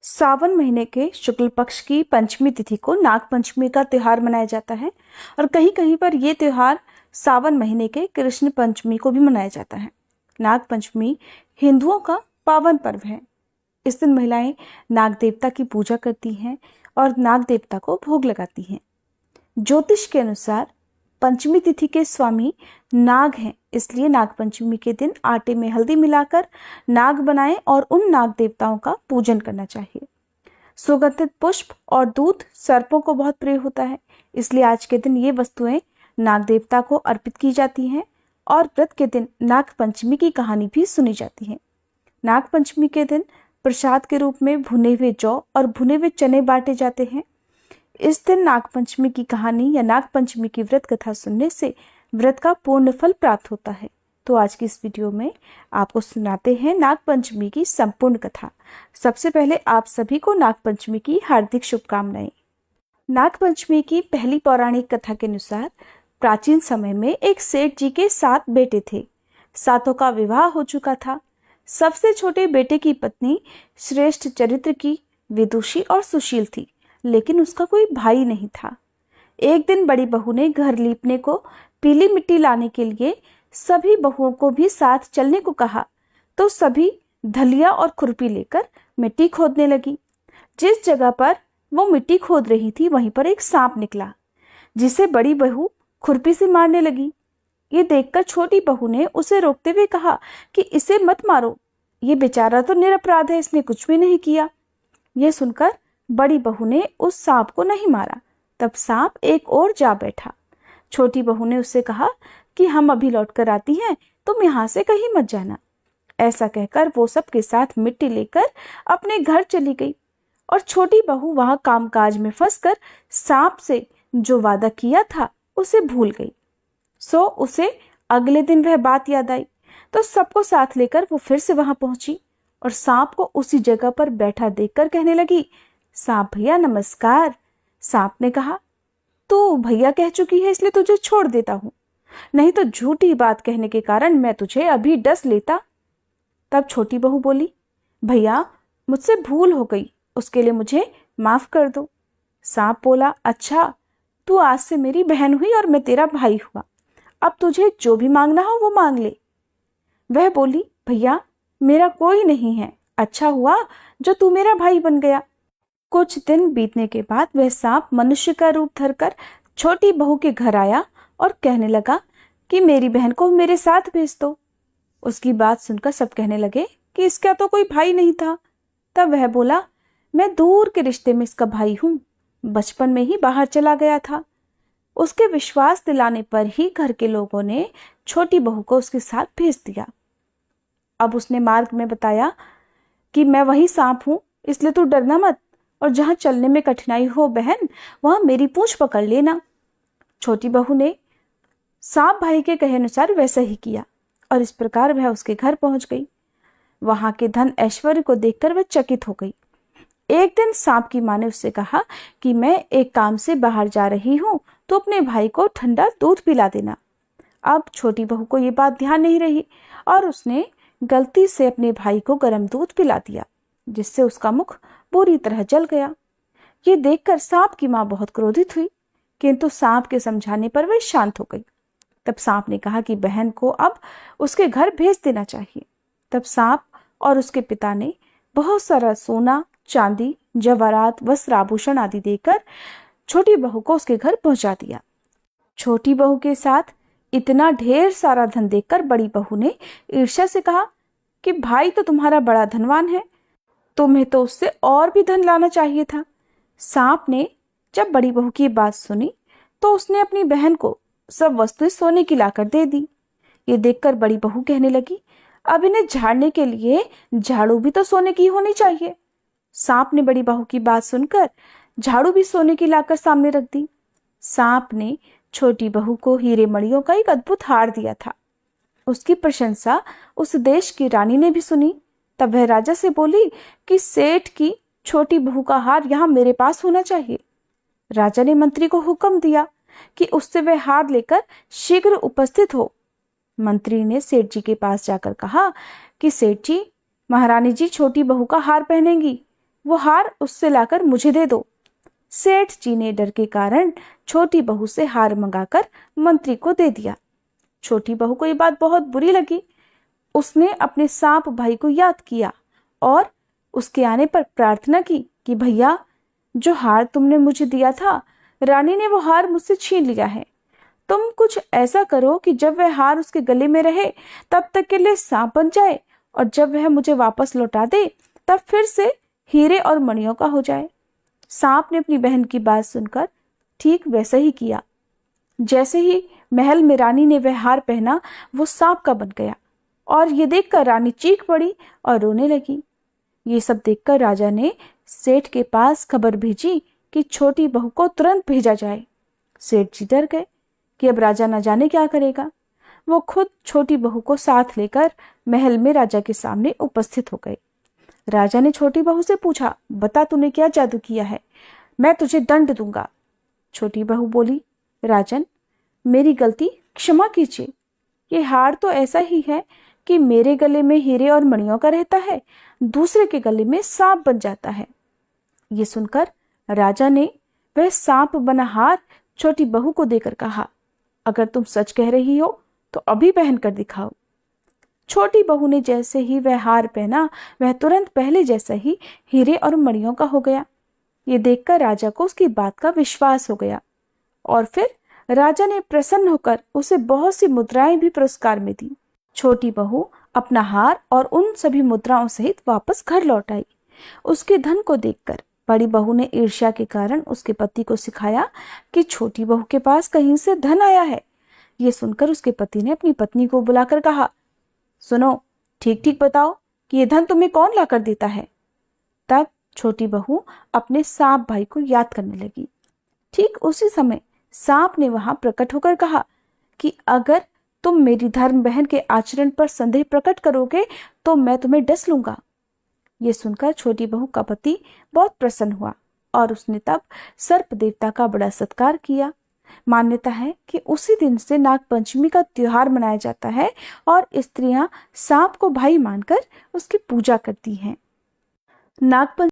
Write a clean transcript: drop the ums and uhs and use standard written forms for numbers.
सावन महीने के शुक्ल पक्ष की पंचमी तिथि को नाग पंचमी का त्योहार मनाया जाता है और कहीं कहीं पर यह त्योहार सावन महीने के कृष्ण पंचमी को भी मनाया जाता है। नाग पंचमी हिंदुओं का पावन पर्व है। इस दिन महिलाएं नाग देवता की पूजा करती हैं और नाग देवता को भोग लगाती हैं। ज्योतिष के अनुसार पंचमी तिथि के स्वामी नाग हैं, इसलिए नाग पंचमी के दिन आटे में हल्दी मिलाकर नाग बनाएं और उन नाग देवताओं का पूजन करना चाहिए। सुगंधित पुष्प और दूध सर्पों को बहुत प्रिय होता है, इसलिए आज के दिन ये वस्तुएं नाग देवता को अर्पित की जाती हैं और व्रत के दिन नाग पंचमी की कहानी भी सुनी जाती है। नाग पंचमी के दिन प्रसाद के रूप में भुने हुए जौ और भुने हुए चने बांटे जाते हैं। इस दिन नाग पंचमी की कहानी या नाग पंचमी की व्रत कथा सुनने से व्रत का पूर्ण फल प्राप्त होता है। तो आज की इस वीडियो में आपको सुनाते हैं नाग पंचमी की संपूर्ण कथा। सबसे पहले आप सभी को नाग पंचमी की हार्दिक शुभकामनाएं। नाग पंचमी की पहली पौराणिक कथा के अनुसार प्राचीन समय में एक सेठ जी के 7 बेटे थे। 7 का विवाह हो चुका था। सबसे छोटे बेटे की पत्नी श्रेष्ठ चरित्र की, विदुषी और सुशील थी, लेकिन उसका कोई भाई नहीं था। एक दिन बड़ी बहू ने घर लीपने को पीली मिट्टी लाने के लिए सभी बहुओं को भी साथ चलने को कहा, तो सभी धलिया और खुरपी लेकर मिट्टी खोदने लगी। जिस जगह पर वो मिट्टी खोद रही थी वहीं पर एक सांप निकला, जिसे बड़ी बहू खुरपी से मारने लगी। ये देखकर छोटी बहू ने उसे रोकते हुए कहा कि इसे मत मारो, ये बेचारा तो निरपराध है, इसने कुछ भी नहीं किया। यह सुनकर बड़ी बहू ने उस सांप को नहीं मारा। तब सांप एक और जा बैठा। छोटी बहू ने उससे कहा कि हम अभी लौट कर आती हैं, तुम यहाँ से कहीं मत जाना। ऐसा कहकर वो सबके साथ मिट्टी लेकर अपने घर चली गई और छोटी बहू वहां कामकाज में फंसकर सांप से जो वादा किया था उसे भूल गई। सो उसे अगले दिन वह बात याद आई, तो सबको साथ लेकर वो फिर से वहां पहुंची और सांप को उसी जगह पर बैठा देखकर कहने लगी, सांप भैया नमस्कार। सांप ने कहा, तू भैया कह चुकी है इसलिए तुझे छोड़ देता हूं, नहीं तो झूठी बात कहने के कारण मैं तुझे अभी डस लेता। तब छोटी बहू बोली, भैया मुझसे भूल हो गई, उसके लिए मुझे माफ कर दो। सांप बोला, अच्छा तू आज से मेरी बहन हुई और मैं तेरा भाई हुआ, अब तुझे जो भी मांगना हो वो मांग ले। वह बोली, भैया मेरा कोई नहीं है, अच्छा हुआ जो तू मेरा भाई बन गया। कुछ दिन बीतने के बाद वह सांप मनुष्य का रूप धरकर छोटी बहू के घर आया और कहने लगा कि मेरी बहन को मेरे साथ भेज दो। उसकी बात सुनकर सब कहने लगे कि इसका तो कोई भाई नहीं था। तब वह बोला, मैं दूर के रिश्ते में इसका भाई हूं, बचपन में ही बाहर चला गया था। उसके विश्वास दिलाने पर ही घर के लोगों ने छोटी बहू को उसके साथ भेज दिया। अब उसने मार्ग में बताया कि मैं वही सांप हूं, इसलिए तू डरना मत, और जहां चलने में कठिनाई हो बहन, वहां मेरी पूंछ पकड़ लेना। छोटी बहू ने सांप भाई के कहे अनुसार वैसा ही किया और इस प्रकार वह उसके घर पहुंच गई। वहां के धन ऐश्वर्य को देखकर वह चकित हो गई। एक दिन सांप की मां ने उससे कहा कि मैं एक काम से बाहर जा रही हूं, तो अपने भाई को ठंडा दूध पिला देना। अब छोटी बहू को ये बात ध्यान नहीं रही और उसने गलती से अपने भाई को गर्म दूध पिला दिया, जिससे उसका मुख पूरी तरह जल गया। ये देखकर सांप की मां बहुत क्रोधित हुई, किंतु सांप के समझाने पर वह शांत हो गई। तब सांप ने कहा कि बहन को अब उसके घर भेज देना चाहिए। तब सांप और उसके पिता ने बहुत सारा सोना, चांदी, जवाहरात, वस्त्र, आभूषण आदि देकर छोटी बहू को उसके घर पहुंचा दिया। छोटी बहू के साथ इतना ढेर सारा धन देखकर बड़ी बहू ने ईर्ष्या से कहा कि भाई तो तुम्हारा बड़ा धनवान है, तुम्हें तो उससे और भी धन लाना चाहिए था। सांप ने जब बड़ी बहू की बात सुनी तो उसने अपनी बहन को सब वस्तुएं सोने की लाकर दे दी। ये देखकर बड़ी बहू कहने लगी, अब इन्हें झाड़ने के लिए झाड़ू भी तो सोने की होनी चाहिए। सांप ने बड़ी बहू की बात सुनकर झाड़ू भी सोने की लाकर सामने रख दी। सांप ने छोटी बहू को हीरे मणियों का एक अद्भुत हार दिया था। उसकी प्रशंसा उस देश की रानी ने भी सुनी। तब वह राजा से बोली कि सेठ की छोटी बहू का हार यहाँ मेरे पास होना चाहिए। राजा ने मंत्री को हुक्म दिया कि उससे वह हार लेकर शीघ्र उपस्थित हो। मंत्री ने सेठ जी के पास जाकर कहा कि सेठ जी, महारानी जी छोटी बहू का हार पहनेंगी, वो हार उससे लाकर मुझे दे दो। सेठ जी ने डर के कारण छोटी बहू से हार मंगाकर मंत्री को दे दिया। छोटी बहू को ये बात बहुत बुरी लगी। उसने अपने सांप भाई को याद किया और उसके आने पर प्रार्थना की कि भैया, जो हार तुमने मुझे दिया था, रानी ने वो हार मुझसे छीन लिया है। तुम कुछ ऐसा करो कि जब वह हार उसके गले में रहे तब तक के लिए सांप बन जाए, और जब वह मुझे वापस लौटा दे तब फिर से हीरे और मणियों का हो जाए। सांप ने अपनी बहन की बात सुनकर ठीक वैसा ही किया। जैसे ही महल में रानी ने वह हार पहना, वो सांप का बन गया, और ये देखकर रानी चीख पड़ी और रोने लगी। ये सब देखकर राजा ने सेठ के पास खबर भेजी कि छोटी बहू को तुरंत भेजा जाए। सेठ जी डर गए कि अब राजा न जाने क्या करेगा। वो खुद छोटी बहू को साथ लेकर महल में राजा के सामने उपस्थित हो गए। राजा ने छोटी बहू से पूछा, बता तूने क्या जादू किया है, मैं तुझे दंड दूंगा। छोटी बहू बोली, राजन, मेरी गलती क्षमा कीजिए। ये हार तो ऐसा ही है कि मेरे गले में हीरे और मणियों का रहता है, दूसरे के गले में सांप बन जाता है। ये सुनकर राजा ने वह सांप बना हार छोटी बहू को देकर कहा, अगर तुम सच कह रही हो तो अभी पहन कर दिखाओ। छोटी बहू ने जैसे ही वह हार पहना, वह तुरंत पहले जैसा ही हीरे और मणियों का हो गया। ये देखकर राजा को उसकी बात का विश्वास हो गया, और फिर राजा ने प्रसन्न होकर उसे बहुत सी मुद्राएं भी पुरस्कार में दी। छोटी बहू अपना हार और उन सभी मुद्राओं सहित वापस घर लौट आई। उसके धन को देखकर बड़ी बहू ने ईर्ष्या के कारण उसके पति को सिखाया कि छोटी बहू के पास कहीं से धन आया है। ये सुनकर उसके पति ने अपनी पत्नी को बुलाकर कहा, सुनो, ठीक ठीक बताओ कि ये धन तुम्हें कौन लाकर देता है। तब छोटी बहू अपने सांप भाई को याद करने लगी। ठीक उसी समय सांप ने वहां प्रकट होकर कहा कि अगर तुम मेरी धर्म बहन के आचरण पर संदेह प्रकट करोगे तो मैं तुम्हें डस लूंगा। ये सुनकर छोटी बहू का पति बहुत प्रसन्न हुआ और उसने तब सर्प देवता का बड़ा सत्कार किया। मान्यता है कि उसी दिन से नागपंचमी का त्योहार मनाया जाता है और स्त्रियां सांप को भाई मानकर उसकी पूजा करती हैं। नागपंचमी